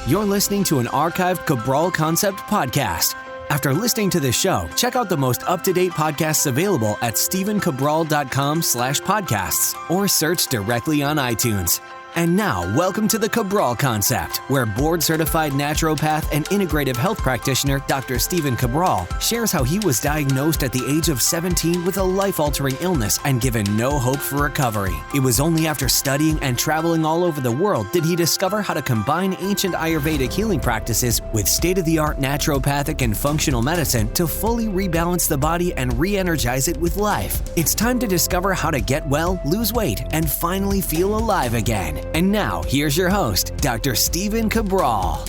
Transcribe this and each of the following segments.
You're listening to an archived CabralConcept podcast. After listening to this show, check out the most up-to-date podcasts available at stevencabral.com/podcasts or search directly on iTunes. And now, welcome to the CabralConcept, where board-certified naturopath and integrative health practitioner Dr. Stephen Cabral shares how he was diagnosed at the age of 17 with a life-altering illness and given no hope for recovery. It was only after studying and traveling all over the world did he discover how to combine ancient Ayurvedic healing practices with state-of-the-art naturopathic and functional medicine to fully rebalance the body and re-energize it with life. It's time to discover how to get well, lose weight, and finally feel alive again. And now, here's your host, Dr. Stephen Cabral.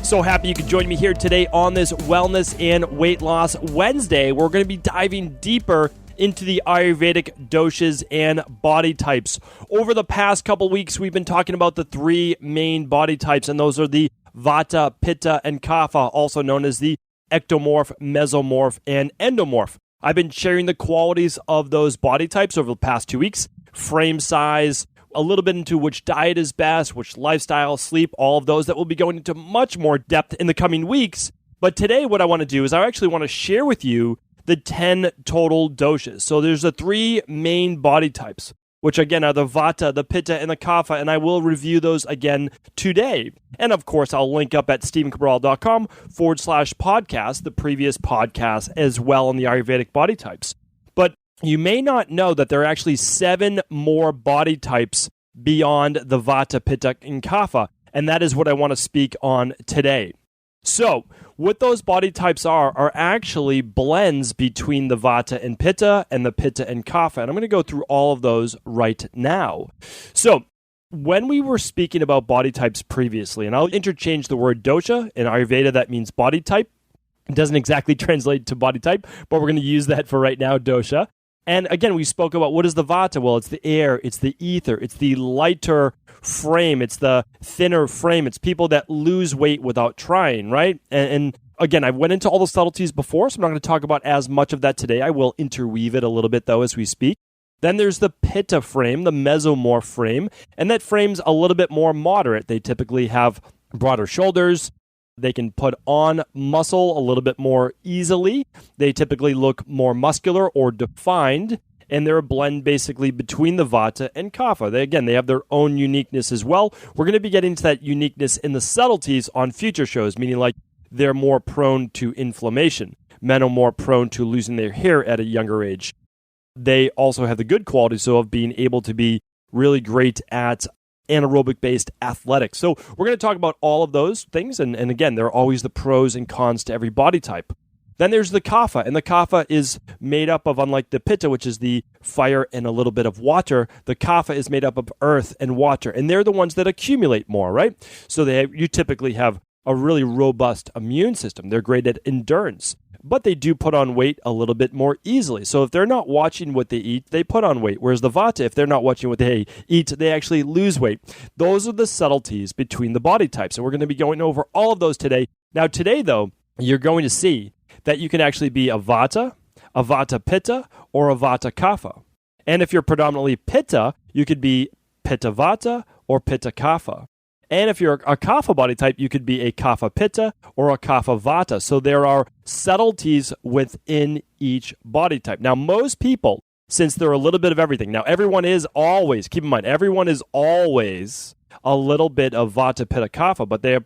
So happy you could join me here today on this Wellness and Weight Loss Wednesday. We're going to be diving deeper into the Ayurvedic Doshas and body types. Over the past couple weeks, we've been talking about the three main body types, and those are the Vata, Pitta, and Kapha, also known as the ectomorph, mesomorph, and endomorph. I've been sharing the qualities of those body types over the past 2 weeks: frame size, a little bit into which diet is best, which lifestyle, sleep, all of those that we'll be going into much more depth in the coming weeks. But today what I want to do is I actually want to share with you the 10 total doshas. So there's the three main body types, which again are the Vata, the Pitta, and the Kapha, and I will review those again today. And of course, I'll link up at stevencabral.com/podcast, the previous podcast as well on the Ayurvedic body types. But you may not know that there are actually 7 more body types beyond the Vata, Pitta, and Kapha, and that is what I want to speak on today. So, what those body types are actually blends between the Vata and Pitta and the Pitta and Kapha, and I'm going to go through all of those right now. So, when we were speaking about body types previously, and I'll interchange the word dosha, in Ayurveda that means body type. It doesn't exactly translate to body type, but we're going to use that for right now, dosha. And again, we spoke about what is the Vata? Well, it's the air, it's the ether, it's the lighter frame, it's the thinner frame, it's people that lose weight without trying, right? And again, I went into all the subtleties before, so I'm not going to talk about as much of that today. I will interweave it a little bit, though, as we speak. Then there's the Pitta frame, the mesomorph frame, and that frame's a little bit more moderate. They typically have broader shoulders. They can put on muscle a little bit more easily. They typically look more muscular or defined, and they're a blend basically between the Vata and Kapha. They have their own uniqueness as well. We're going to be getting to that uniqueness in the subtleties on future shows, meaning like they're more prone to inflammation. Men are more prone to losing their hair at a younger age. They also have the good qualities of being able to be really great at anaerobic-based athletics. So we're going to talk about all of those things, and again, there are always the pros and cons to every body type. Then there's the Kapha, and the Kapha is made up of, unlike the Pitta, which is the fire and a little bit of water, the Kapha is made up of earth and water, and they're the ones that accumulate more, right? So you typically have a really robust immune system. They're great at endurance, but they do put on weight a little bit more easily. So if they're not watching what they eat, they put on weight. Whereas the Vata, if they're not watching what they eat, they actually lose weight. Those are the subtleties between the body types. And we're going to be going over all of those today. Now today, though, you're going to see that you can actually be a Vata Pitta, or a Vata Kapha. And if you're predominantly Pitta, you could be Pitta Vata or Pitta Kapha. And if you're a Kapha body type, you could be a Kapha Pitta or a Kapha Vata. So there are subtleties within each body type. Now, most people, since they're a little bit of everything, now everyone is always, keep in mind, everyone is always a little bit of Vata, Pitta, Kapha, but they are a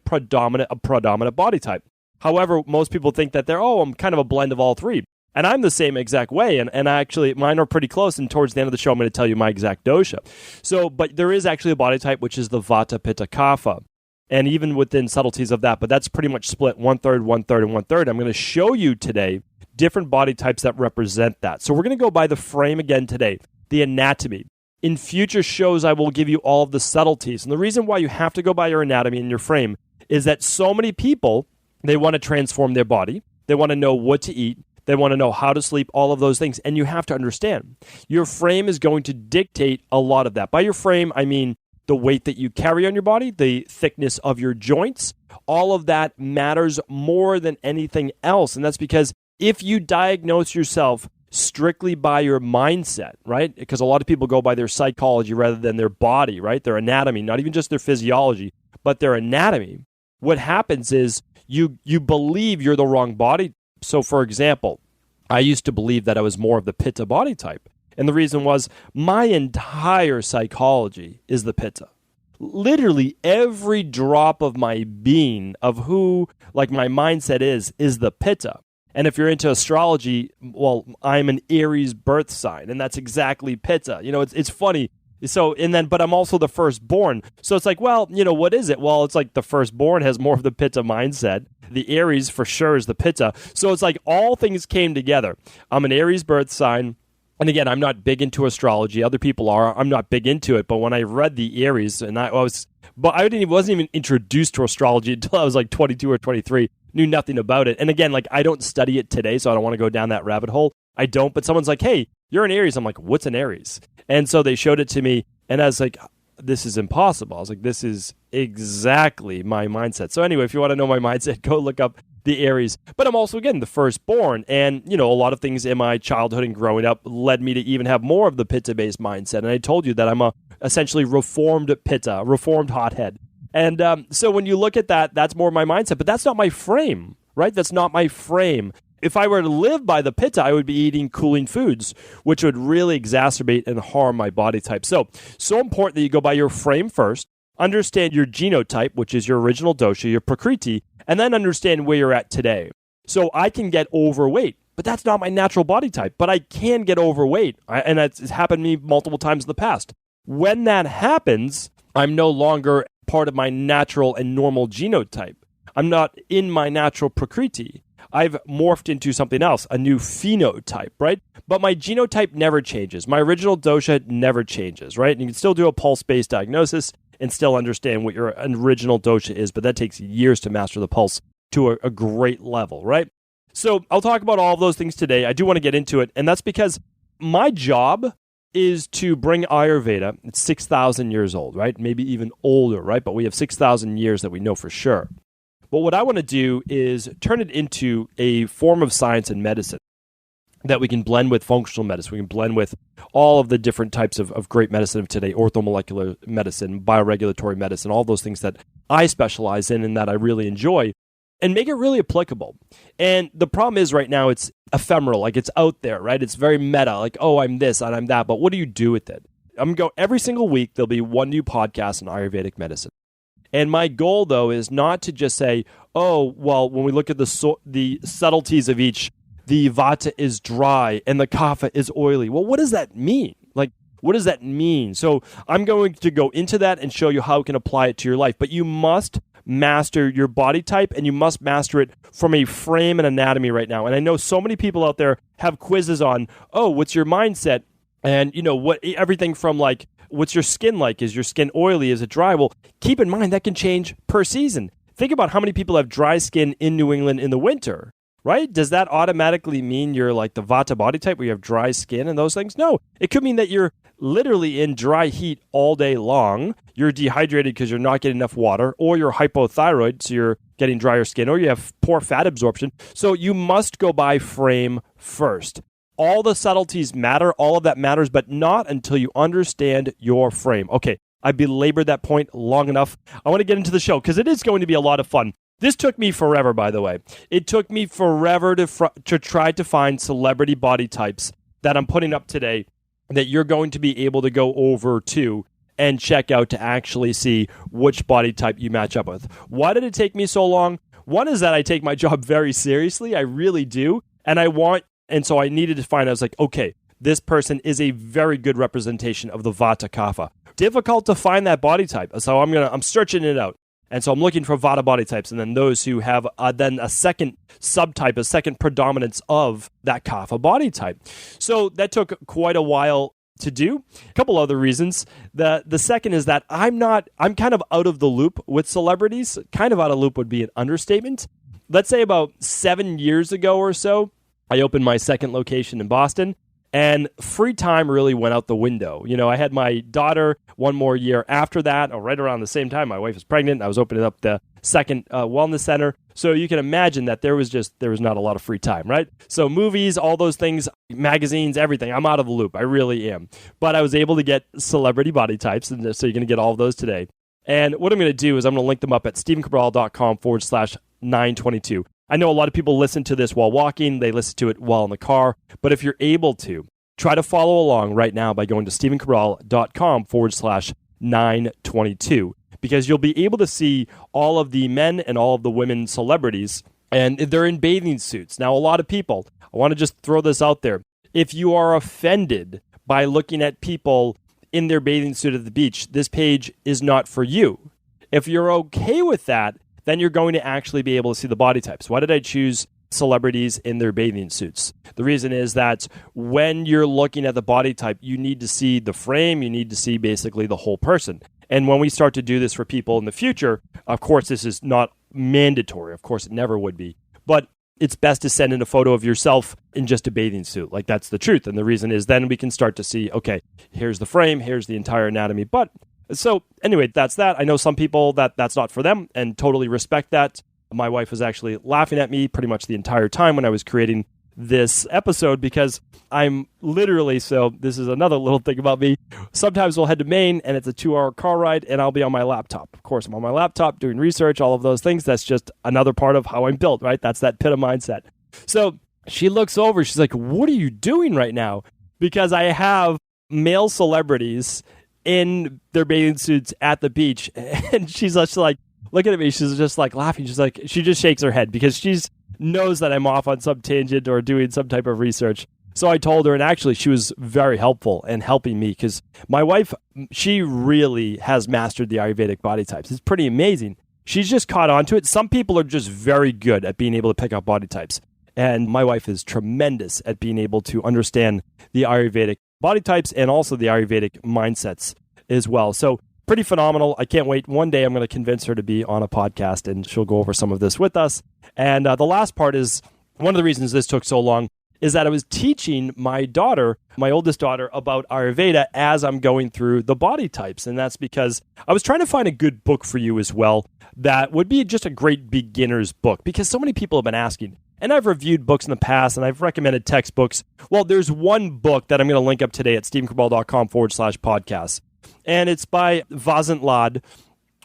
predominant body type. However, most people think that I'm kind of a blend of all three. And I'm the same exact way, and actually mine are pretty close, and towards the end of the show I'm going to tell you my exact dosha. So, but there is actually a body type which is the Vata, Pitta, Kapha, and even within subtleties of that, but that's pretty much split 1/3, 1/3, and 1/3. I'm going to show you today different body types that represent that. So we're going to go by the frame again today, the anatomy. In future shows, I will give you all of the subtleties, and the reason why you have to go by your anatomy and your frame is that so many people, they want to transform their body, they want to know what to eat, they want to know how to sleep, all of those things. And you have to understand, your frame is going to dictate a lot of that. By your frame, I mean the weight that you carry on your body, the thickness of your joints. All of that matters more than anything else. And that's because if you diagnose yourself strictly by your mindset, right? Because a lot of people go by their psychology rather than their body, right? Their anatomy, not even just their physiology, but their anatomy, what happens is you believe you're the wrong body. So, for example, I used to believe that I was more of the Pitta body type. And the reason was my entire psychology is the Pitta. Literally every drop of my being, of who like my mindset is the Pitta. And if you're into astrology, well, I'm an Aries birth sign, and that's exactly Pitta. It's funny. So, but I'm also the firstborn. So it's like, well, what is it? Well, it's like the firstborn has more of the Pitta mindset. The Aries for sure is the Pitta. So it's like all things came together. I'm an Aries birth sign. And again, I'm not big into astrology. Other people are. I'm not big into it. But when I read the Aries, and I wasn't even introduced to astrology until I was like 22 or 23. Knew nothing about it. And again, like I don't study it today, so I don't want to go down that rabbit hole. I don't. But someone's like, "Hey, you're an Aries." I'm like, "What's an Aries?" And so they showed it to me, and I was like, "This is impossible." I was like, "This is exactly my mindset." So anyway, if you want to know my mindset, go look up the Aries. But I'm also, again, the firstborn. And, a lot of things in my childhood and growing up led me to even have more of the Pitta-based mindset. And I told you that I'm a essentially reformed Pitta, reformed hothead. And so when you look at that, that's more my mindset. But that's not my frame, right? That's not my frame. If I were to live by the Pitta, I would be eating cooling foods, which would really exacerbate and harm my body type. So important that you go by your frame first, understand your genotype, which is your original dosha, your prakriti, and then understand where you're at today. So I can get overweight, but that's not my natural body type. But I can get overweight, and it's happened to me multiple times in the past. When that happens, I'm no longer part of my natural and normal genotype. I'm not in my natural prakriti. I've morphed into something else, a new phenotype, right? But my genotype never changes. My original dosha never changes, right? And you can still do a pulse-based diagnosis and still understand what your original dosha is, but that takes years to master the pulse to a great level, right? So I'll talk about all of those things today. I do want to get into it, and that's because my job is to bring Ayurveda. It's 6,000 years old, right? Maybe even older, right? But we have 6,000 years that we know for sure. But what I want to do is turn it into a form of science and medicine that we can blend with functional medicine. We can blend with all of the different types of great medicine of today, orthomolecular medicine, bioregulatory medicine, all those things that I specialize in and that I really enjoy, and make it really applicable. And the problem is right now it's ephemeral, like it's out there, right? It's very meta, like, oh, I'm this and I'm that, but what do you do with it? I'm going to go every single week, there'll be one new podcast on Ayurvedic medicine. And my goal, though, is not to just say, oh, well, when we look at the subtleties of each, the vata is dry and the kapha is oily. Well, what does that mean? Like, what does that mean? So I'm going to go into that and show you how you can apply it to your life. But you must master your body type, and you must master it from a frame and anatomy right now. And I know so many people out there have quizzes on, oh, what's your mindset? And, what everything from like, what's your skin like? Is your skin oily? Is it dry? Well, keep in mind that can change per season. Think about how many people have dry skin in New England in the winter, right? Does that automatically mean you're like the vata body type where you have dry skin and those things? No, it could mean that you're literally in dry heat all day long. You're dehydrated because you're not getting enough water, or you're hypothyroid, so you're getting drier skin, or you have poor fat absorption. So you must go by frame first. All the subtleties matter, all of that matters, but not until you understand your frame. Okay, I belabored that point long enough. I want to get into the show because it is going to be a lot of fun. This took me forever, by the way. It took me forever to try to find celebrity body types that I'm putting up today that you're going to be able to go over to and check out to actually see which body type you match up with. Why did it take me so long? One is that I take my job very seriously. I really do. And so I needed to find, I was like, okay, this person is a very good representation of the Vata Kapha. Difficult to find that body type. So I'm searching it out. And so I'm looking for Vata body types, and then those who have then a second subtype, a second predominance of that Kapha body type. So that took quite a while to do. A couple other reasons. The second is that I'm kind of out of the loop with celebrities. Kind of out of loop would be an understatement. Let's say about 7 years ago or so, I opened my second location in Boston, and free time really went out the window. I had my daughter one more year after that, or right around the same time. My wife was pregnant. I was opening up the second wellness center. So you can imagine that there was not a lot of free time, right? So movies, all those things, magazines, everything. I'm out of the loop. I really am. But I was able to get celebrity body types, and so you're going to get all of those today. And what I'm going to do is I'm going to link them up at stephencabral.com/922. I know a lot of people listen to this while walking. They listen to it while in the car. But if you're able to, try to follow along right now by going to stephencabral.com/922, because you'll be able to see all of the men and all of the women celebrities, and they're in bathing suits. Now, a lot of people, I want to just throw this out there. If you are offended by looking at people in their bathing suit at the beach, this page is not for you. If you're okay with that, then you're going to actually be able to see the body types. Why did I choose celebrities in their bathing suits? The reason is that when you're looking at the body type, you need to see the frame, you need to see basically the whole person. And when we start to do this for people in the future, of course, this is not mandatory. Of course, it never would be. But it's best to send in a photo of yourself in just a bathing suit. Like, that's the truth. And the reason is then we can start to see, okay, here's the frame, here's the entire anatomy. But so anyway, that's that. I know some people that's not for them, and totally respect that. My wife was actually laughing at me pretty much the entire time when I was creating this episode, because I'm literally, so this is another little thing about me. Sometimes we'll head to Maine and it's a 2-hour car ride and I'll be on my laptop. Of course, I'm on my laptop doing research, all of those things. That's just another part of how I'm built, right? That's that pit of mindset. So she looks over, she's like, what are you doing right now? Because I have male celebrities in their bathing suits at the beach. And she's just like, looking at me, she's just like laughing. She's like, she just shakes her head because she's knows that I'm off on some tangent or doing some type of research. So I told her, and actually she was very helpful in helping me, because my wife, she really has mastered the Ayurvedic body types. It's pretty amazing. She's just caught on to it. Some people are just very good at being able to pick up body types. And my wife is tremendous at being able to understand the Ayurvedic body types and also the Ayurvedic mindsets as well. So pretty phenomenal. I can't wait. One day I'm going to convince her to be on a podcast and she'll go over some of this with us. And the last part is, one of the reasons this took so long is that I was teaching my daughter, my oldest daughter, about Ayurveda as I'm going through the body types. And that's because I was trying to find a good book for you as well that would be just a great beginner's book, because so many people have been asking. And I've reviewed books in the past and I've recommended textbooks. Well, there's one book that I'm going to link up today at stephencabral.com/podcast. And it's by Vasant Lad,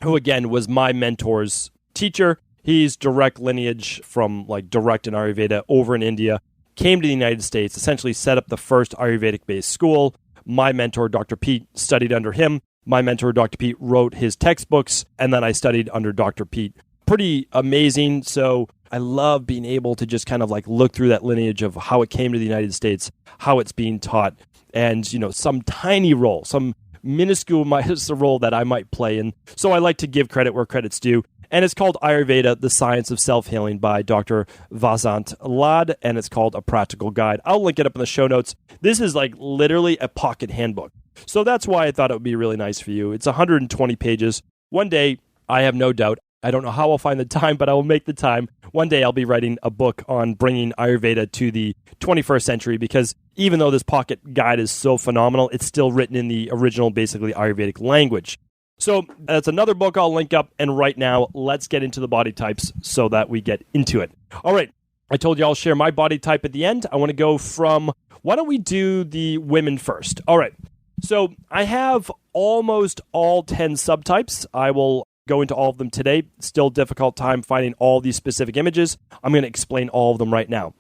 who again was my mentor's teacher. He's direct lineage from direct in Ayurveda over in India, came to the United States, essentially set up the first Ayurvedic-based school. My mentor, Dr. Pete, studied under him. My mentor, Dr. Pete, wrote his textbooks, and then I studied under Dr. Pete. Pretty amazing. So I love being able to just kind of look through that lineage of how it came to the United States, how it's being taught, and some tiny role, some minuscule role that I might play in. So I like to give credit where credit's due. And it's called Ayurveda, The Science of Self-Healing by Dr. Vasant Lad, and it's called A Practical Guide. I'll link it up in the show notes. This is literally a pocket handbook. So that's why I thought it would be really nice for you. It's 120 pages. One day, I have no doubt, I don't know how I'll find the time, but I will make the time. One day I'll be writing a book on bringing Ayurveda to the 21st century, because even though this pocket guide is so phenomenal, it's still written in the original, basically Ayurvedic language. So that's another book I'll link up. And right now, let's get into the body types so that we get into it. All right. I told you I'll share my body type at the end. I want to go from, why don't we do the women first? All right. So I have almost all 10 subtypes. I will go into all of them today. Still difficult time finding all these specific images. I'm going to explain all of them right now.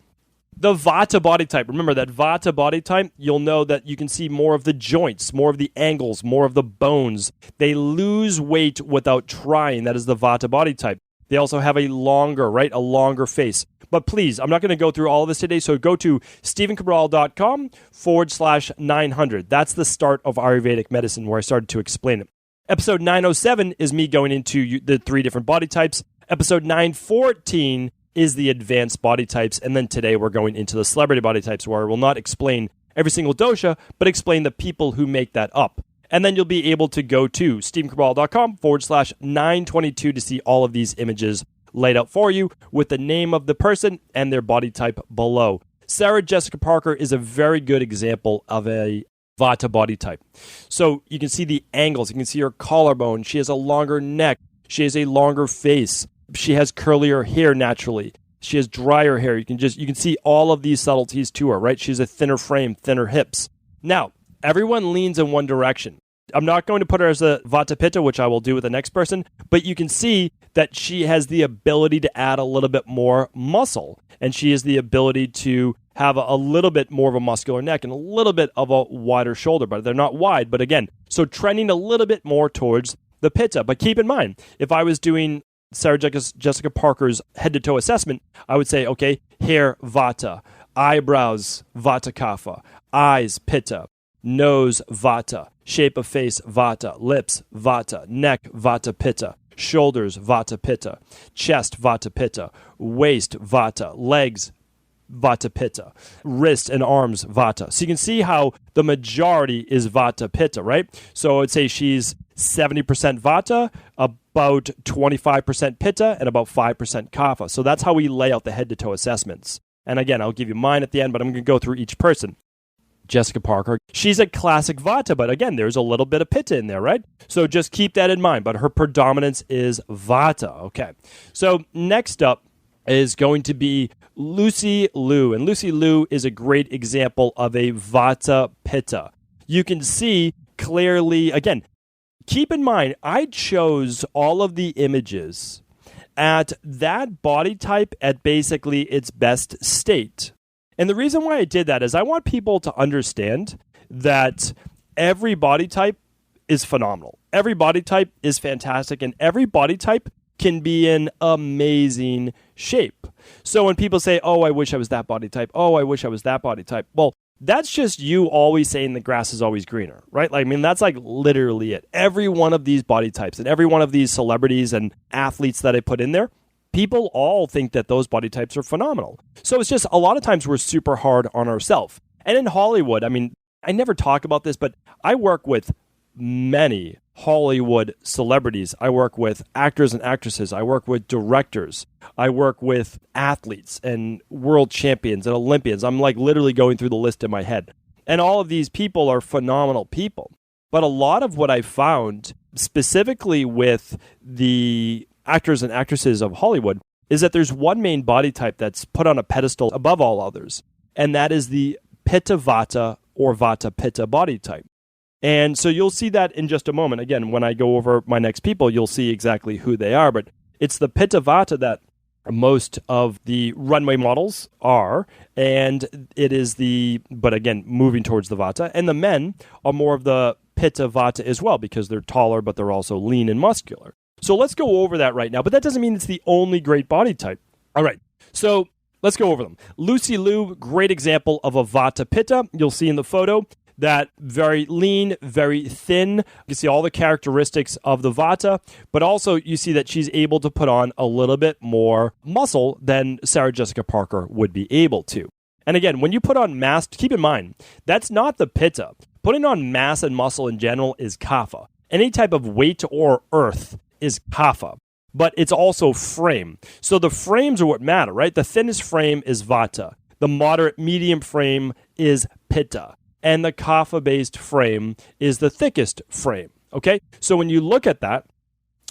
The Vata body type. Remember that Vata body type, you'll know that you can see more of the joints, more of the angles, more of the bones. They lose weight without trying. That is the Vata body type. They also have a longer face. But please, I'm not going to go through all of this today, so go to stephencabral.com/900. That's the start of Ayurvedic medicine, where I started to explain it. Episode 907 is me going into the 3 different body types. Episode 914 is the advanced body types. And then today we're going into the celebrity body types, where I will not explain every single dosha, but explain the people who make that up. And then you'll be able to go to stephencabral.com/922 to see all of these images laid out for you with the name of the person and their body type below. Sarah Jessica Parker is a very good example of a Vata body type. So you can see the angles. You can see her collarbone. She has a longer neck. She has a longer face. She has curlier hair naturally. She has drier hair. You can see all of these subtleties to her, right? She has a thinner frame, thinner hips. Now, everyone leans in one direction. I'm not going to put her as a Vata Pitta, which I will do with the next person, but you can see that she has the ability to add a little bit more muscle, and she has the ability to have a little bit more of a muscular neck and a little bit of a wider shoulder, but they're not wide. But again, so trending a little bit more towards the Pitta. But keep in mind, if I was doing Sarah Jessica Parker's head-to-toe assessment, I would say, okay, hair, Vata, eyebrows, Vata Kapha, eyes, Pitta, nose, Vata, shape of face, Vata, lips, Vata, neck, Vata Pitta, shoulders, Vata Pitta, chest, Vata Pitta, waist, Vata, legs, Vata Pitta, wrist and arms, Vata. So you can see how the majority is Vata Pitta, right? So I would say she's 70% Vata, about 25% Pitta, and about 5% Kapha. So that's how we lay out the head-to-toe assessments. And again, I'll give you mine at the end, but I'm going to go through each person. Jessica Parker, she's a classic Vata, but again, there's a little bit of Pitta in there, right? So just keep that in mind, but her predominance is Vata, okay? So next up is going to be Lucy Liu, and Lucy Liu is a great example of a Vata Pitta. You can see clearly, again, keep in mind, I chose all of the images at that body type at basically its best state. And the reason why I did that is I want people to understand that every body type is phenomenal. Every body type is fantastic, and every body type can be in amazing shape. So when people say, oh, I wish I was that body type, oh, I wish I was that body type, well, that's just you always saying the grass is always greener, right? Like, I mean, that's like literally it. Every one of these body types and every one of these celebrities and athletes that I put in there, people all think that those body types are phenomenal. So it's just a lot of times we're super hard on ourselves. And in Hollywood, I mean, I never talk about this, but I work with many Hollywood celebrities. I work with actors and actresses. I work with directors. I work with athletes and world champions and Olympians. I'm like literally going through the list in my head. And all of these people are phenomenal people. But a lot of what I found, specifically with the actors and actresses of Hollywood, is that there's one main body type that's put on a pedestal above all others, and that is the Pitta Vata or Vata Pitta body type. And so you'll see that in just a moment. Again, when I go over my next people, you'll see exactly who they are, but it's the Pitta Vata that most of the runway models are, and it is but again, moving towards the Vata, and the men are more of the Pitta Vata as well, because they're taller, but they're also lean and muscular. So let's go over that right now. But that doesn't mean it's the only great body type. All right. So let's go over them. Lucy Liu, great example of a Vata Pitta. You'll see in the photo that very lean, very thin. You see all the characteristics of the Vata, but also you see that she's able to put on a little bit more muscle than Sarah Jessica Parker would be able to. And again, when you put on mass, keep in mind, that's not the Pitta. Putting on mass and muscle in general is Kapha. Any type of weight or earth is Kapha, but it's also frame. So the frames are what matter, right? The thinnest frame is Vata. The moderate medium frame is Pitta. And the Kapha-based frame is the thickest frame, okay? So when you look at that,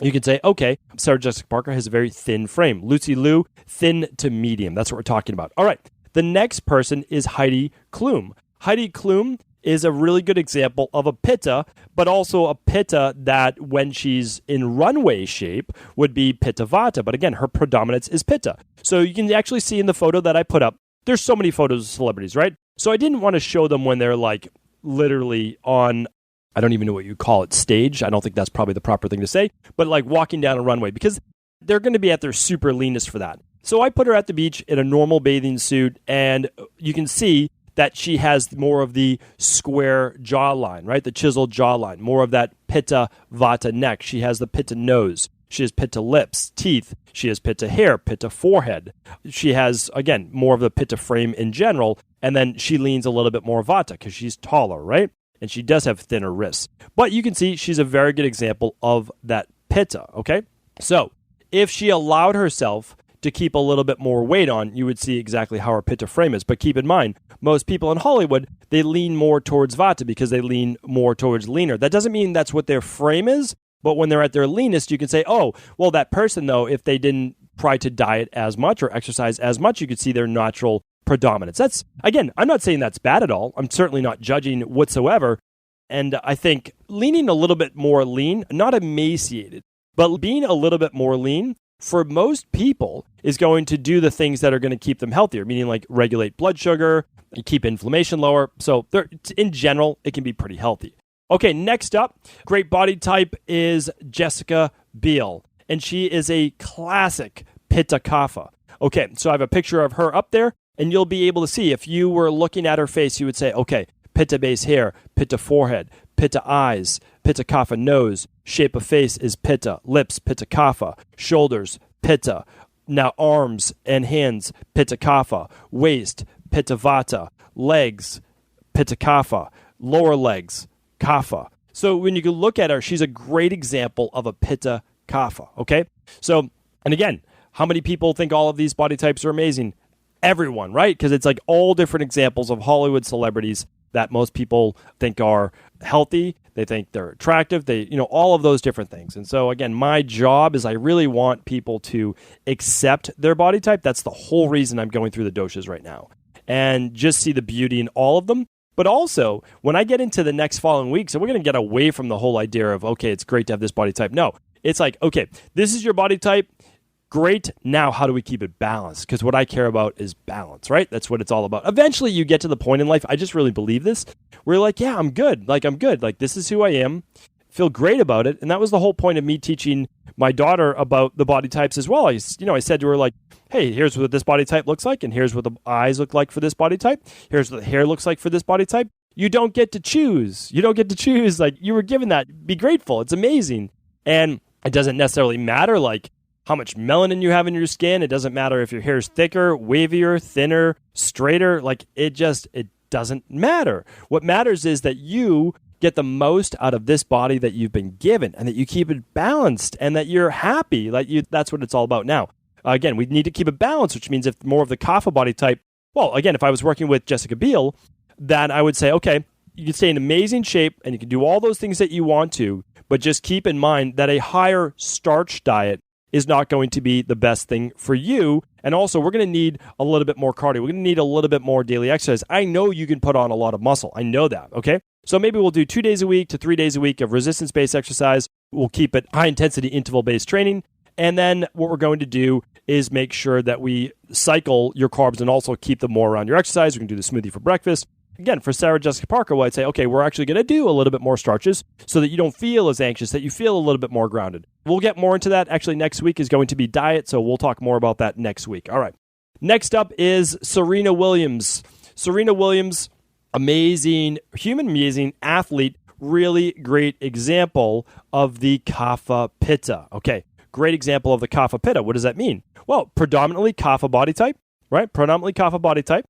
you can say, okay, Sarah Jessica Parker has a very thin frame. Lucy Liu, thin to medium. That's what we're talking about. All right, the next person is Heidi Klum. Heidi Klum is a really good example of a Pitta, but also a Pitta that when she's in runway shape would be Pitta Vata. But again, her predominance is Pitta. So you can actually see in the photo that I put up, there's so many photos of celebrities, right? So I didn't want to show them when they're like literally on, I don't even know what you call it, stage. I don't think that's probably the proper thing to say, but like walking down a runway, because they're going to be at their super leanest for that. So I put her at the beach in a normal bathing suit, and you can see that she has more of the square jawline, right? The chiseled jawline, more of that Pitta Vata neck. She has the Pitta nose. She has Pitta lips, teeth. She has Pitta hair, Pitta forehead. She has, again, more of the Pitta frame in general. And then she leans a little bit more Vata because she's taller, right? And she does have thinner wrists. But you can see she's a very good example of that Pitta, okay? So if she allowed herself to keep a little bit more weight on, you would see exactly how her Pitta frame is. But keep in mind, most people in Hollywood, they lean more towards Vata because they lean more towards leaner. That doesn't mean that's what their frame is, but when they're at their leanest, you can say, oh, well, that person, though, if they didn't try to diet as much or exercise as much, you could see their natural predominance. That's, again, I'm not saying that's bad at all. I'm certainly not judging whatsoever. And I think leaning a little bit more lean, not emaciated, but being a little bit more lean for most people is going to do the things that are going to keep them healthier, meaning like regulate blood sugar, keep inflammation lower. So in general, it can be pretty healthy. Okay, next up, great body type is Jessica Biel, and she is a classic Pitta Kapha. Okay, so I have a picture of her up there, and you'll be able to see, if you were looking at her face, you would say, okay, Pitta base hair, Pitta forehead, Pitta eyes, Pitta Kapha nose, shape of face is Pitta, lips, Pitta Kapha, shoulders, Pitta, now arms and hands, Pitta Kapha, waist, Pitta Vata, legs, Pitta Kapha, lower legs, Kapha. So when you can look at her, she's a great example of a Pitta Kapha, okay? So, and again, how many people think all of these body types are amazing? Everyone, right? Because it's like all different examples of Hollywood celebrities that most people think are healthy. They think they're attractive. All of those different things. And so again, my job is I really want people to accept their body type. That's the whole reason I'm going through the doshas right now. And just see the beauty in all of them. But also, when I get into the next following weeks, and we're going to get away from the whole idea of, okay, it's great to have this body type. No, it's like, okay, this is your body type. Great. Now, how do we keep it balanced? Because what I care about is balance, right? That's what it's all about. Eventually, you get to the point in life, I just really believe this, where you're like, yeah, I'm good. Like, I'm good. Like, this is who I am. Feel great about it. And that was the whole point of me teaching my daughter about the body types as well. I said to her, like, hey, here's what this body type looks like, and here's what the eyes look like for this body type. Here's what the hair looks like for this body type. You don't get to choose. You don't get to choose. Like, you were given that. Be grateful. It's amazing. And it doesn't necessarily matter, like, how much melanin you have in your skin. It doesn't matter if your hair is thicker, wavier, thinner, straighter. Like, it doesn't matter. What matters is that you get the most out of this body that you've been given, and that you keep it balanced, and that you're happy. That's what it's all about now. Again, we need to keep it balanced, which means if more of the Kapha body type, well, again, if I was working with Jessica Biel, then I would say, okay, you can stay in amazing shape and you can do all those things that you want to, but just keep in mind that a higher starch diet is not going to be the best thing for you. And also, we're going to need a little bit more cardio. We're going to need a little bit more daily exercise. I know you can put on a lot of muscle. I know that, okay? So maybe we'll do 2 days a week to 3 days a week of resistance-based exercise. We'll keep it high-intensity interval-based training. And then what we're going to do is make sure that we cycle your carbs and also keep them more around your exercise. We can do the smoothie for breakfast. Again, for Sarah Jessica Parker, well, I'd say, okay, we're actually going to do a little bit more starches so that you don't feel as anxious, that you feel a little bit more grounded. We'll get more into that. Actually, next week is going to be diet, so we'll talk more about that next week. All right. Next up is Serena Williams. Serena Williams, amazing human, amazing athlete, really great example of the Kapha Pitta. Okay, great example of the Kapha Pitta. What does that mean? Well, predominantly Kapha body type, right? Predominantly Kapha body type,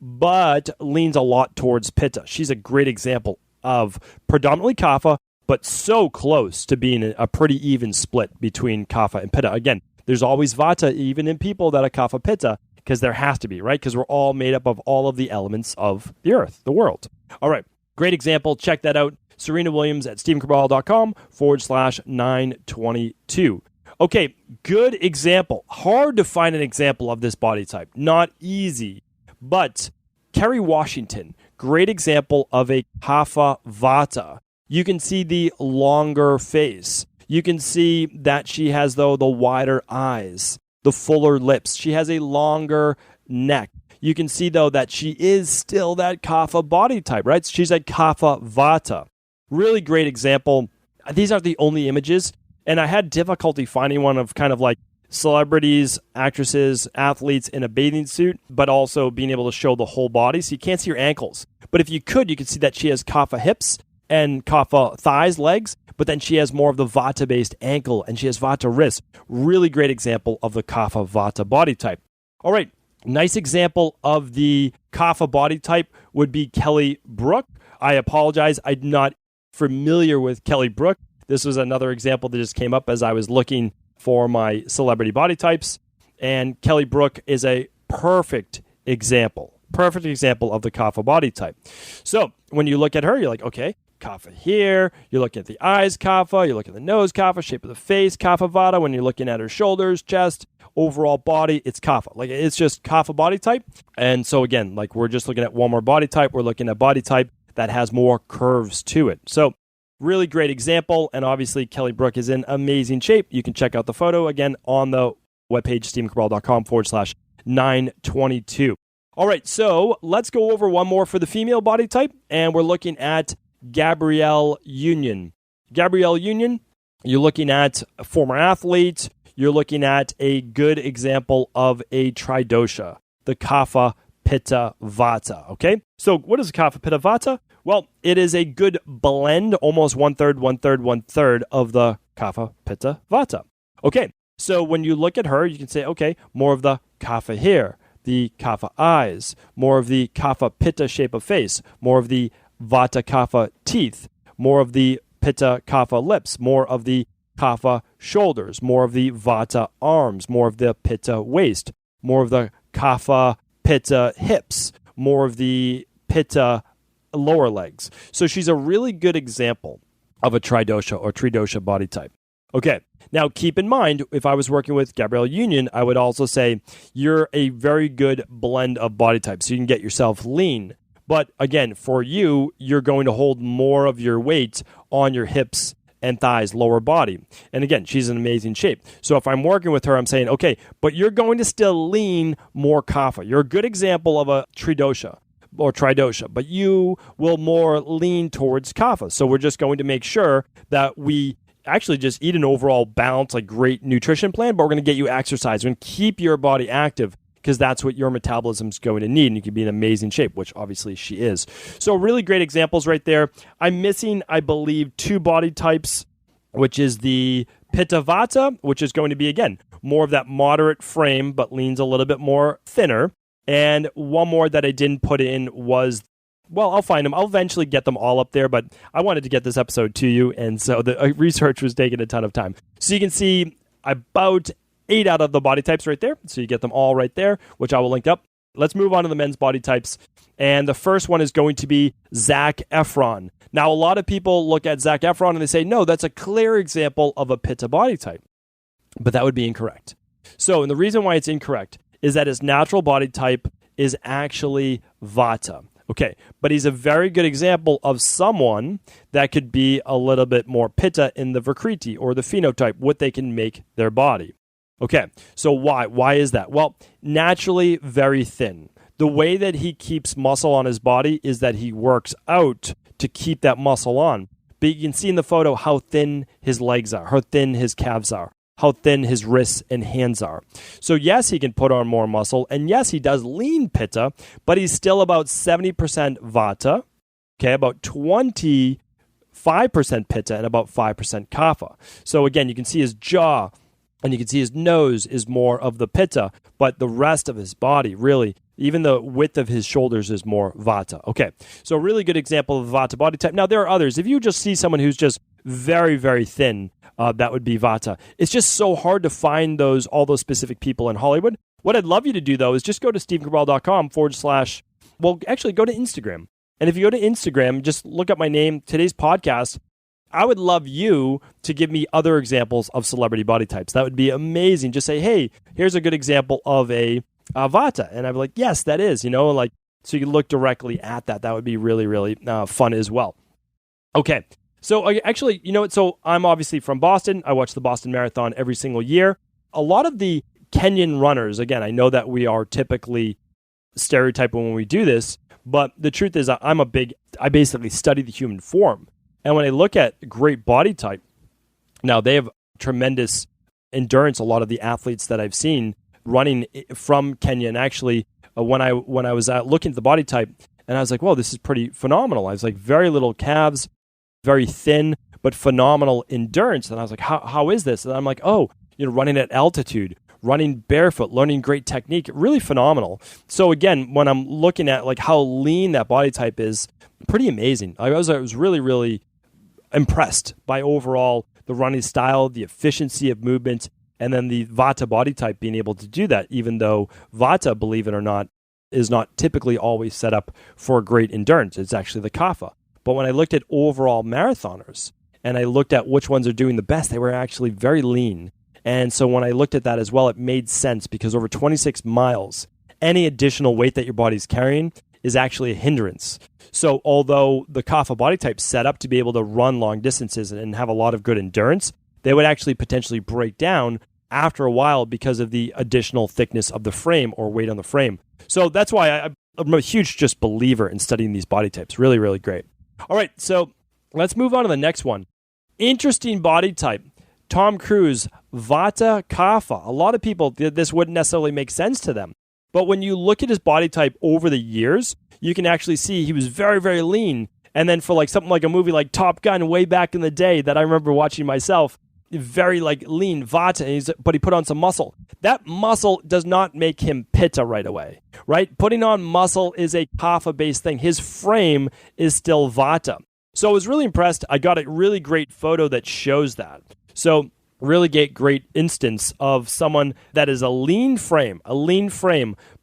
but leans a lot towards Pitta. She's a great example of predominantly Kapha, but so close to being a pretty even split between Kapha and Pitta. Again, there's always Vata even in people that are Kapha Pitta, because there has to be, right? Because we're all made up of all of the elements of the earth, the world. All right, great example. Check that out. Serena Williams at StephenCabral.com/922. Okay, good example. Hard to find an example of this body type. Not easy. But Kerry Washington, great example of a Kapha Vata. You can see the longer face. You can see that she has, though, the wider eyes, the fuller lips. She has a longer neck. You can see, though, that she is still that Kapha body type, right? She's a Kapha Vata. Really great example. These aren't the only images. And I had difficulty finding one of kind of like celebrities, actresses, athletes in a bathing suit, but also being able to show the whole body. So you can't see her ankles. But if you could see that she has Kapha hips and Kapha thighs, legs, but then she has more of the Vata-based ankle and she has Vata wrists. Really great example of the Kapha Vata body type. All right, nice example of the Kapha body type would be Kelly Brook. I apologize, I'm not familiar with Kelly Brook. This was another example that just came up as I was looking for my celebrity body types. And Kelly Brook is a perfect example of the Kapha body type. So when you look at her, you're like, okay, Kapha here. You're looking at the eyes, Kapha. You're looking at the nose, Kapha. Shape of the face, Kapha Vata. When you're looking at her shoulders, chest, overall body, it's Kapha. Like, it's just Kapha body type. And so again, like, we're just looking at one more body type. We're looking at body type that has more curves to it. So really great example. And obviously Kelly Brook is in amazing shape. You can check out the photo again on the webpage, StephenCabral.com/922. All right, so let's go over one more for the female body type, and we're looking at Gabrielle Union. Gabrielle Union, you're looking at a former athlete. You're looking at a good example of a tridosha, the Kapha, Pitta, Vata. Okay, so what is Kapha, Pitta, Vata? Well, it is a good blend, almost 1/3, 1/3, 1/3 of the Kapha, Pitta, Vata. Okay, so when you look at her, you can say, okay, more of the Kapha hair, the Kapha eyes, more of the Kapha Pitta shape of face, more of the Vata Kapha teeth, more of the Pitta Kapha lips, more of the Kapha shoulders, more of the Vata arms, more of the Pitta waist, more of the Kapha Pitta hips, more of the Pitta lower legs. So she's a really good example of a tridosha or tridosha body type. Okay, now keep in mind, if I was working with Gabrielle Union, I would also say you're a very good blend of body types. So you can get yourself lean. But again, for you, you're going to hold more of your weight on your hips and thighs, lower body. And again, she's in amazing shape. So if I'm working with her, I'm saying, okay, but you're going to still lean more kapha. You're a good example of a tridosha or tridosha, but you will more lean towards kapha. So we're just going to make sure that we actually just eat an overall balanced, like great nutrition plan, but we're going to get you exercise. We're going to keep your body active because that's what your metabolism is going to need, and you can be in amazing shape, which obviously she is. So really great examples right there. I'm missing, I believe, 2 body types, which is the Pitta Vata, which is going to be, again, more of that moderate frame, but leans a little bit more thinner. And one more that I didn't put in was, well, I'll find them. I'll eventually get them all up there, but I wanted to get this episode to you, and so the research was taking a ton of time. So you can see about 8 out of the body types right there. So you get them all right there, which I will link up. Let's move on to the men's body types. And the first one is going to be Zac Efron. Now, a lot of people look at Zac Efron and they say, no, that's a clear example of a Pitta body type. But that would be incorrect. So, and the reason why it's incorrect is that his natural body type is actually Vata. Okay, but he's a very good example of someone that could be a little bit more Pitta in the Vikriti or the phenotype, what they can make their body. Okay, so why? Why is that? Well, naturally very thin. The way that he keeps muscle on his body is that he works out to keep that muscle on. But you can see in the photo how thin his legs are, how thin his calves are, how thin his wrists and hands are. So yes, he can put on more muscle, and yes, he does lean Pitta, but he's still about 70% Vata, okay, about 25% Pitta, and about 5% Kapha. So again, you can see his jaw, and you can see his nose is more of the Pitta, but the rest of his body, really, even the width of his shoulders is more Vata. Okay, so a really good example of Vata body type. Now, there are others. If you just see someone who's just very, very thin, that would be Vata. It's just so hard to find all those specific people in Hollywood. What I'd love you to do, though, is just go to StephenCabral.com / well, actually go to Instagram. And if you go to Instagram, just look up my name, today's podcast. I would love you to give me other examples of celebrity body types. That would be amazing. Just say, hey, here's a good example of a Vata. And I'd be like, yes, that is, so you can look directly at that. That would be really, really fun as well. Okay. So actually, so I'm obviously from Boston. I watch the Boston Marathon every single year. A lot of the Kenyan runners, again, I know that we are typically stereotyping when we do this, but the truth is I basically study the human form. And when I look at great body type, now they have tremendous endurance. A lot of the athletes that I've seen running from Kenya, and actually when I was looking at the body type, and I was like, "Whoa, this is pretty phenomenal." I was like, very little calves, very thin, but phenomenal endurance. And I was like, "How is this?" And I'm like, "Oh, running at altitude, running barefoot, learning great technique, really phenomenal." So again, when I'm looking at like how lean that body type is, pretty amazing. I was really, really impressed by overall the running style, the efficiency of movement, and then the Vata body type being able to do that, even though Vata, believe it or not, is not typically always set up for great endurance. It's actually the Kapha. But when I looked at overall marathoners and I looked at which ones are doing the best, they were actually very lean. And so when I looked at that as well, it made sense because over 26 miles, any additional weight that your body's carrying is actually a hindrance. So although the Kapha body type set up to be able to run long distances and have a lot of good endurance, they would actually potentially break down after a while because of the additional thickness of the frame or weight on the frame. So that's why I'm a huge just believer in studying these body types. Really, really great. All right, so let's move on to the next one. Interesting body type. Tom Cruise, Vata Kapha. A lot of people, this wouldn't necessarily make sense to them. But when you look at his body type over the years, you can actually see he was very, very lean. And then for like something like a movie like Top Gun way back in the day that I remember watching myself, very like lean Vata, but he put on some muscle. That muscle does not make him Pitta right away, right? Putting on muscle is a Kapha-based thing. His frame is still Vata. So I was really impressed. I got a really great photo that shows that. So really great instance of someone that is a lean frame,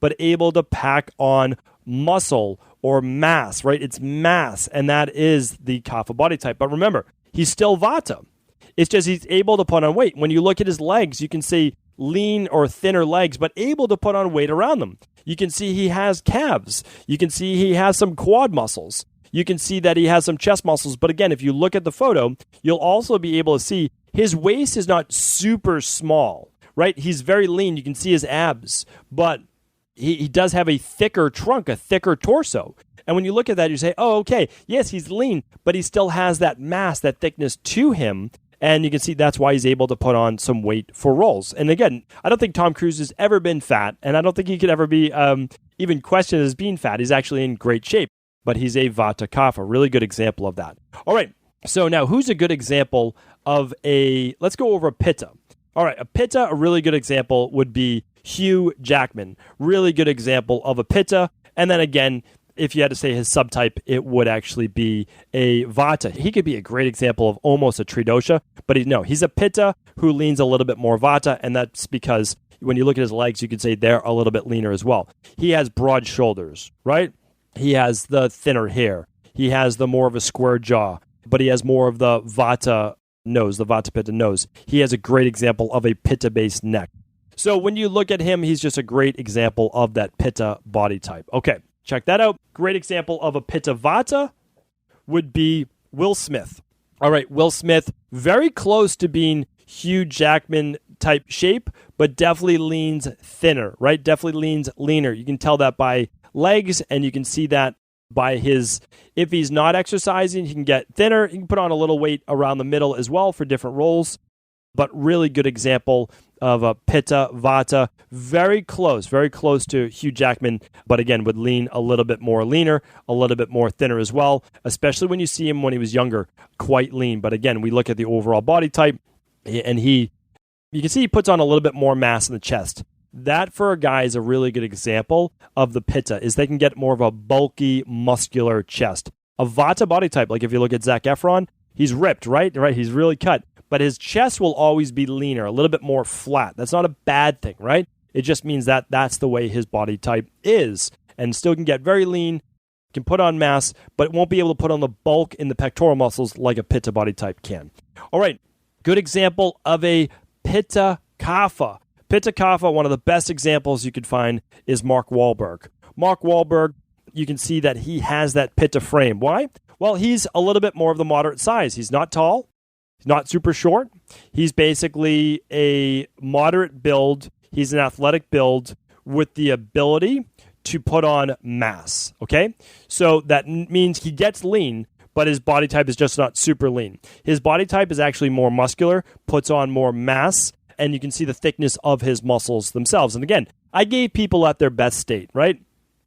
but able to pack on muscle or mass, right? It's mass, and that is the Kapha body type. But remember, he's still Vata. It's just he's able to put on weight. When you look at his legs, you can see lean or thinner legs, but able to put on weight around them. You can see he has calves. You can see he has some quad muscles. You can see that he has some chest muscles. But again, if you look at the photo, you'll also be able to see his waist is not super small, right? He's very lean. You can see his abs, but he does have a thicker trunk, a thicker torso. And when you look at that, you say, oh, okay, yes, he's lean, but he still has that mass, that thickness to him. And you can see that's why he's able to put on some weight for roles. And again, I don't think Tom Cruise has ever been fat, and I don't think he could ever be even questioned as being fat. He's actually in great shape, but he's a Vata Kapha. Really good example of that. All right, so now who's a good example of let's go over a Pitta. All right, a Pitta, a really good example would be Hugh Jackman. Really good example of a Pitta. And then again, if you had to say his subtype, it would actually be a Vata. He could be a great example of almost a Tridosha, but he's a Pitta who leans a little bit more Vata, and that's because when you look at his legs, you could say they're a little bit leaner as well. He has broad shoulders, right? He has the thinner hair. He has the more of a square jaw, but he has more of the Vata nose, the Vata Pitta nose. He has a great example of a Pitta-based neck. So when you look at him, he's just a great example of that Pitta body type. Okay. Check that out. Great example of a Pitta Vata would be Will Smith. All right, Will Smith, very close to being Hugh Jackman type shape, but definitely leans thinner, right? Definitely leans leaner. You can tell that by legs, and you can see that by if he's not exercising, he can get thinner. He can put on a little weight around the middle as well for different roles, but really good example of a Pitta Vata, very close to Hugh Jackman, but again, would lean a little bit more leaner, a little bit more thinner as well, especially when you see him when he was younger, quite lean. But again, we look at the overall body type, and you can see he puts on a little bit more mass in the chest. That for a guy is a really good example of the Pitta, is they can get more of a bulky, muscular chest. A Vata body type, like if you look at Zac Efron, he's ripped, right? He's really cut. But his chest will always be leaner, a little bit more flat. That's not a bad thing, right? It just means that that's the way his body type is. And still can get very lean, can put on mass, but won't be able to put on the bulk in the pectoral muscles like a Pitta body type can. All right, good example of a Pitta Kapha. Pitta Kapha, one of the best examples you could find is Mark Wahlberg. Mark Wahlberg, you can see that he has that Pitta frame. Why? Well, he's a little bit more of the moderate size. He's not tall. He's not super short. He's basically a moderate build. He's an athletic build with the ability to put on mass, okay? So that means he gets lean, but his body type is just not super lean. His body type is actually more muscular, puts on more mass, and you can see the thickness of his muscles themselves. And again, I gave people at their best state, right?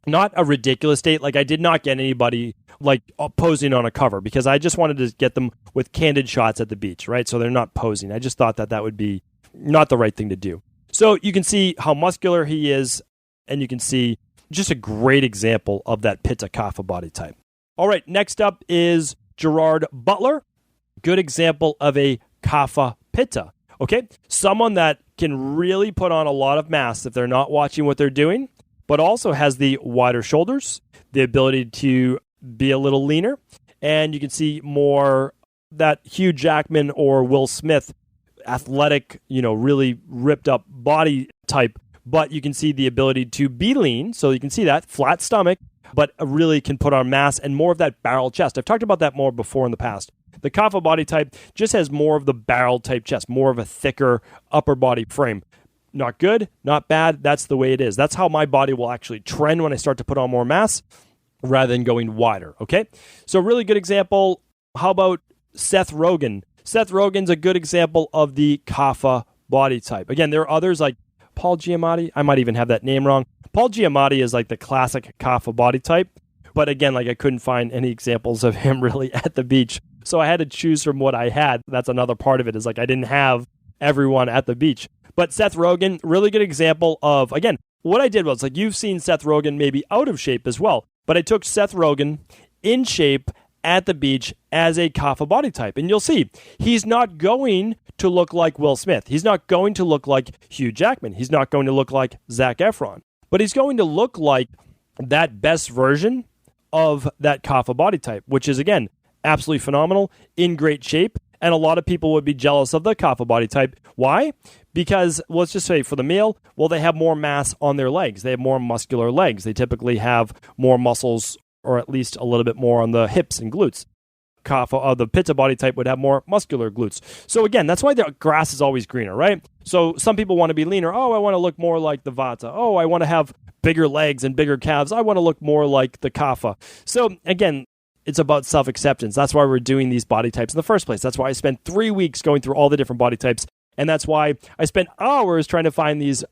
Not a ridiculous state. Like I did not get anybody like posing on a cover because I just wanted to get them with candid shots at the beach, right? So they're not posing. I just thought that would be not the right thing to do. So you can see how muscular he is, and you can see just a great example of that Pitta Kapha body type. All right, next up is Gerard Butler. Good example of a Kapha Pitta. Okay, someone that can really put on a lot of mass if they're not watching what they're doing, but also has the wider shoulders, the ability to be a little leaner, and you can see more that Hugh Jackman or Will Smith athletic, really ripped up body type, but you can see the ability to be lean, so you can see that flat stomach, but really can put on mass and more of that barrel chest. I've talked about that more before in the past. The Kapha body type just has more of the barrel type chest, more of a thicker upper body frame. Not good, not bad. That's the way it is. That's how my body will actually trend when I start to put on more mass rather than going wider, okay? So really good example. How about Seth Rogen? Seth Rogen's a good example of the Kapha body type. Again, there are others like Paul Giamatti. I might even have that name wrong. Paul Giamatti is like the classic Kapha body type. But again, like I couldn't find any examples of him really at the beach. So I had to choose from what I had. That's another part of it, is like I didn't have everyone at the beach. But Seth Rogen, really good example of, again, what I did was, like, you've seen Seth Rogen maybe out of shape as well. But I took Seth Rogen in shape at the beach as a Kapha body type. And you'll see, he's not going to look like Will Smith. He's not going to look like Hugh Jackman. He's not going to look like Zac Efron. But he's going to look like that best version of that Kapha body type, which is, again, absolutely phenomenal, in great shape. And a lot of people would be jealous of the Kapha body type. Why? Because, well, let's just say for the male, well, they have more mass on their legs. They have more muscular legs. They typically have more muscles, or at least a little bit more on the hips and glutes. Kapha, the Pitta body type would have more muscular glutes. So again, that's why the grass is always greener, right? So some people want to be leaner. Oh, I want to look more like the Vata. Oh, I want to have bigger legs and bigger calves. I want to look more like the Kapha. So again, it's about self-acceptance. That's why we're doing these body types in the first place. That's why I spent 3 weeks going through all the different body types. And that's why I spent hours trying to find these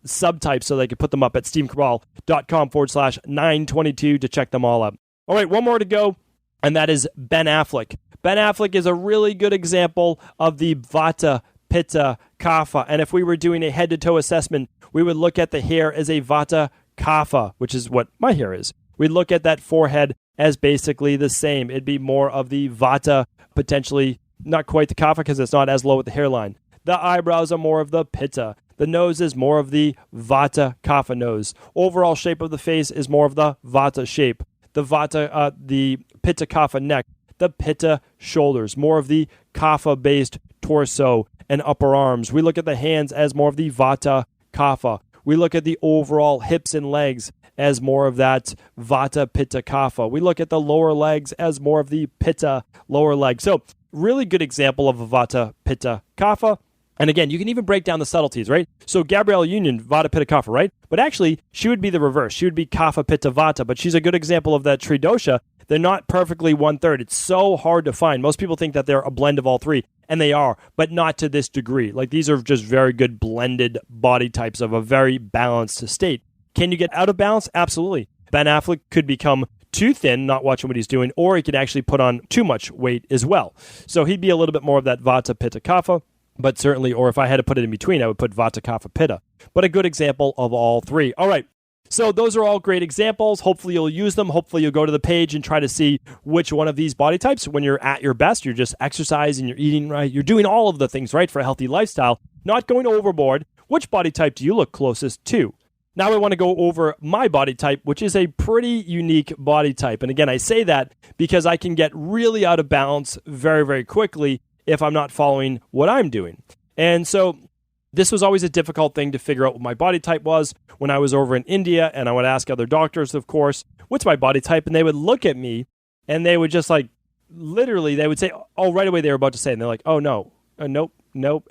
subtypes so that I could put them up at stevecabral.com/922 to check them all out. All right, one more to go, and that is Ben Affleck. Ben Affleck is a really good example of the Vata, Pitta, Kapha. And if we were doing a head-to-toe assessment, we would look at the hair as a Vata Kapha, which is what my hair is. We'd look at that forehead as basically the same. It'd be more of the Vata, potentially not quite the Kapha because it's not as low at the hairline. The eyebrows are more of the Pitta. The nose is more of the Vata Kapha nose. Overall shape of the face is more of the Vata shape. The Vata, the Pitta Kapha neck. The Pitta shoulders, more of the Kapha-based torso and upper arms. We look at the hands as more of the Vata Kapha. We look at the overall hips and legs as more of that Vata Pitta Kapha. We look at the lower legs as more of the Pitta lower leg. So really good example of a Vata Pitta Kapha. And again, you can even break down the subtleties, right? So Gabrielle Union, Vata Pitta Kapha, right? But actually, she would be the reverse. She would be Kapha Pitta Vata, but she's a good example of that Tridosha. They're not perfectly 1/3. It's so hard to find. Most people think that they're a blend of all three, and they are, but not to this degree. Like, these are just very good blended body types of a very balanced state. Can you get out of balance? Absolutely. Ben Affleck could become too thin, not watching what he's doing, or he could actually put on too much weight as well. So he'd be a little bit more of that Vata Pitta Kapha, but certainly, or if I had to put it in between, I would put Vata Kapha Pitta. But a good example of all three. All right. So those are all great examples. Hopefully you'll use them. Hopefully you'll go to the page and try to see which one of these body types, when you're at your best, you're just exercising, you're eating right, you're doing all of the things right for a healthy lifestyle, not going overboard. Which body type do you look closest to? Now I want to go over my body type, which is a pretty unique body type. And again, I say that because I can get really out of balance very, very quickly if I'm not following what I'm doing. And so this was always a difficult thing to figure out what my body type was when I was over in India, and I would ask other doctors, of course, what's my body type? And they would look at me and they would just, like, literally, they would say, oh, right away they were about to say, and they're like, oh, no, nope.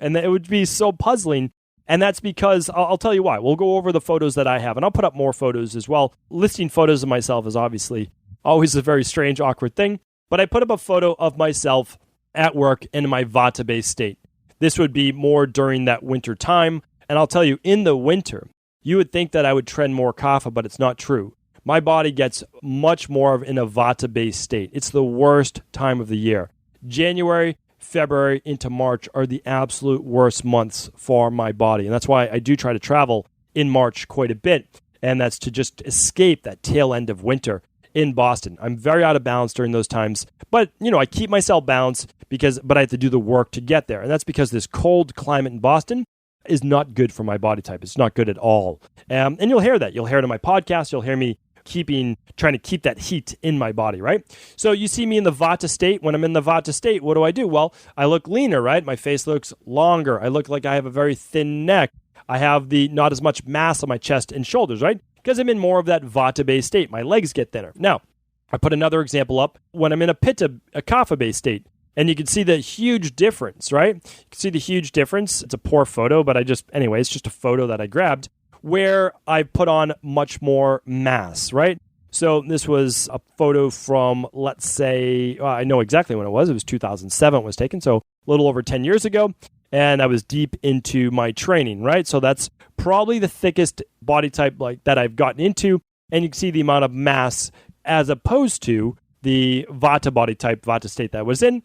And it would be so puzzling. And that's because, I'll tell you why. We'll go over the photos that I have, and I'll put up more photos as well. Listing photos of myself is obviously always a very strange, awkward thing. But I put up a photo of myself at work in my Vata-based state. This would be more during that winter time. And I'll tell you, in the winter, you would think that I would trend more Kapha, but it's not true. My body gets much more in a Vata-based state. It's the worst time of the year. January, February into March are the absolute worst months for my body. And that's why I do try to travel in March quite a bit. And that's to just escape that tail end of winter in Boston. I'm very out of balance during those times. But, I keep myself balanced but I have to do the work to get there. And that's because this cold climate in Boston is not good for my body type. It's not good at all. And you'll hear that. You'll hear it in my podcast. You'll hear me trying to keep that heat in my body, right? So you see me in the Vata state. When I'm in the Vata state, what do? Well, I look leaner, right? My face looks longer. I look like I have a very thin neck. I have not as much mass on my chest and shoulders, right? because I'm in more of that Vata-based state. My legs get thinner. Now, I put another example up when I'm in a Kapha-based state. And you can see the huge difference, right? You can see the huge difference. It's a poor photo, but it's just a photo that I grabbed where I put on much more mass, right? So this was a photo from, let's say, I know exactly when it was. It was 2007 it was taken, so a little over 10 years ago. And I was deep into my training, right? So that's probably the thickest body type like that I've gotten into. And you can see the amount of mass as opposed to the Vata body type, Vata state that I was in.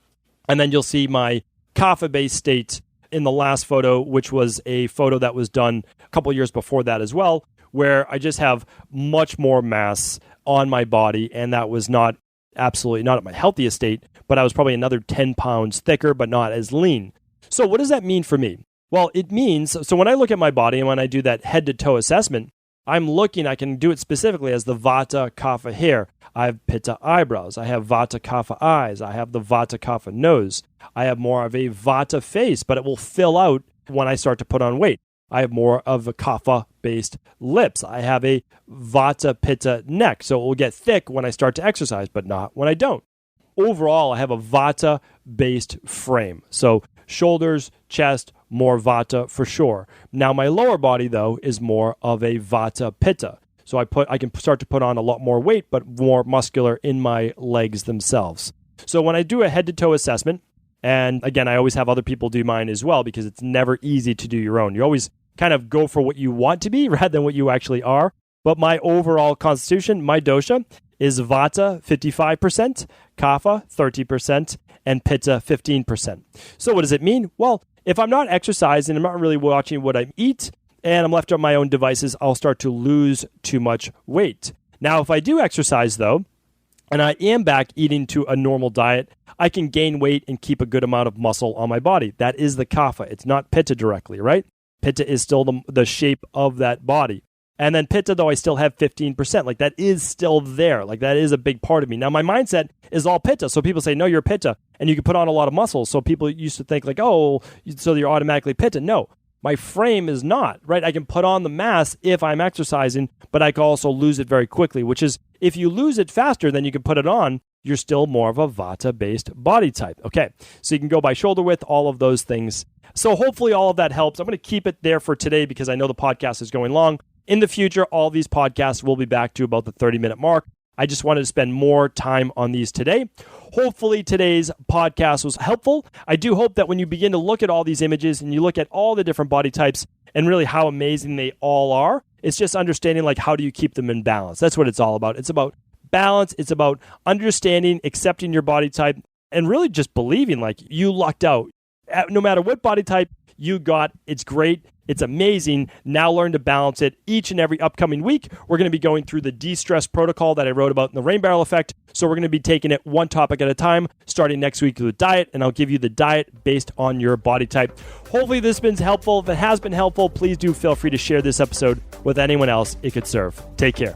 And then you'll see my Kapha-based state in the last photo, which was a photo that was done a couple years before that as well, where I just have much more mass on my body. And that was absolutely not at my healthiest state, but I was probably another 10 pounds thicker, but not as lean. So what does that mean for me? Well, it means, so when I look at my body and when I do that head-to-toe assessment, I can do it specifically as the Vata Kapha hair. I have Pitta eyebrows. I have Vata Kapha eyes. I have the Vata Kapha nose. I have more of a Vata face, but it will fill out when I start to put on weight. I have more of a Kapha-based lips. I have a Vata Pitta neck, so it will get thick when I start to exercise, but not when I don't. Overall, I have a Vata-based frame. So shoulders, chest, more Vata for sure. Now my lower body though is more of a Vata Pitta. So I can start to put on a lot more weight, but more muscular in my legs themselves. So when I do a head to toe assessment, and again, I always have other people do mine as well because it's never easy to do your own. You always kind of go for what you want to be rather than what you actually are. But my overall constitution, my dosha, is Vata 55%, Kapha 30%, and Pitta 15%. So what does it mean? Well, if I'm not exercising, I'm not really watching what I eat, and I'm left on my own devices, I'll start to lose too much weight. Now, if I do exercise, though, and I am back eating to a normal diet, I can gain weight and keep a good amount of muscle on my body. That is the Kapha. It's not Pitta directly, right? Pitta is still the shape of that body. And then Pitta, though, I still have 15%. Like, that is still there. Like, that is a big part of me. Now, my mindset is all Pitta. So people say, no, you're Pitta. And you can put on a lot of muscle. So people used to think, like, oh, so you're automatically Pitta. No, my frame is not, right? I can put on the mass if I'm exercising, but I can also lose it very quickly, which is, if you lose it faster than you can put it on, you're still more of a Vata-based body type. Okay, so you can go by shoulder width, all of those things. So hopefully all of that helps. I'm going to keep it there for today because I know the podcast is going long. In the future, all these podcasts will be back to about the 30-minute mark. I just wanted to spend more time on these today. Hopefully today's podcast was helpful. I do hope that when you begin to look at all these images and you look at all the different body types and really how amazing they all are, it's just understanding, like, how do you keep them in balance? That's what it's all about. It's about balance. It's about understanding, accepting your body type, and really just believing like you lucked out. No matter what body type you got, it's great. It's amazing. Now learn to balance it. Each and every upcoming week, we're going to be going through the de-stress protocol that I wrote about in the Rain Barrel Effect. So we're going to be taking it one topic at a time, starting next week with diet, and I'll give you the diet based on your body type. Hopefully this has been helpful. If it has been helpful, please do feel free to share this episode with anyone else it could serve. Take care.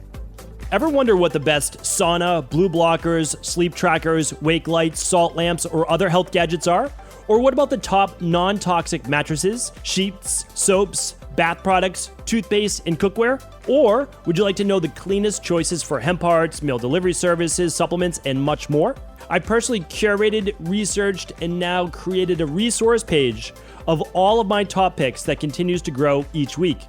Ever wonder what the best sauna, blue blockers, sleep trackers, wake lights, salt lamps, or other health gadgets are? Or what about the top non-toxic mattresses, sheets, soaps, bath products, toothpaste, and cookware? Or would you like to know the cleanest choices for hemp parts, meal delivery services, supplements, and much more? I personally curated, researched, and now created a resource page of all of my top picks that continues to grow each week.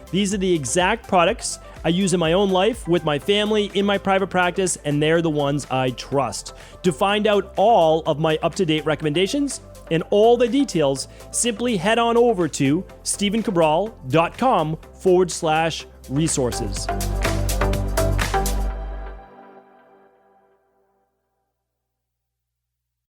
These are the exact products I use in my own life, with my family, in my private practice, and they're the ones I trust. To find out all of my up-to-date recommendations and all the details, simply head on over to StephenCabral.com/resources.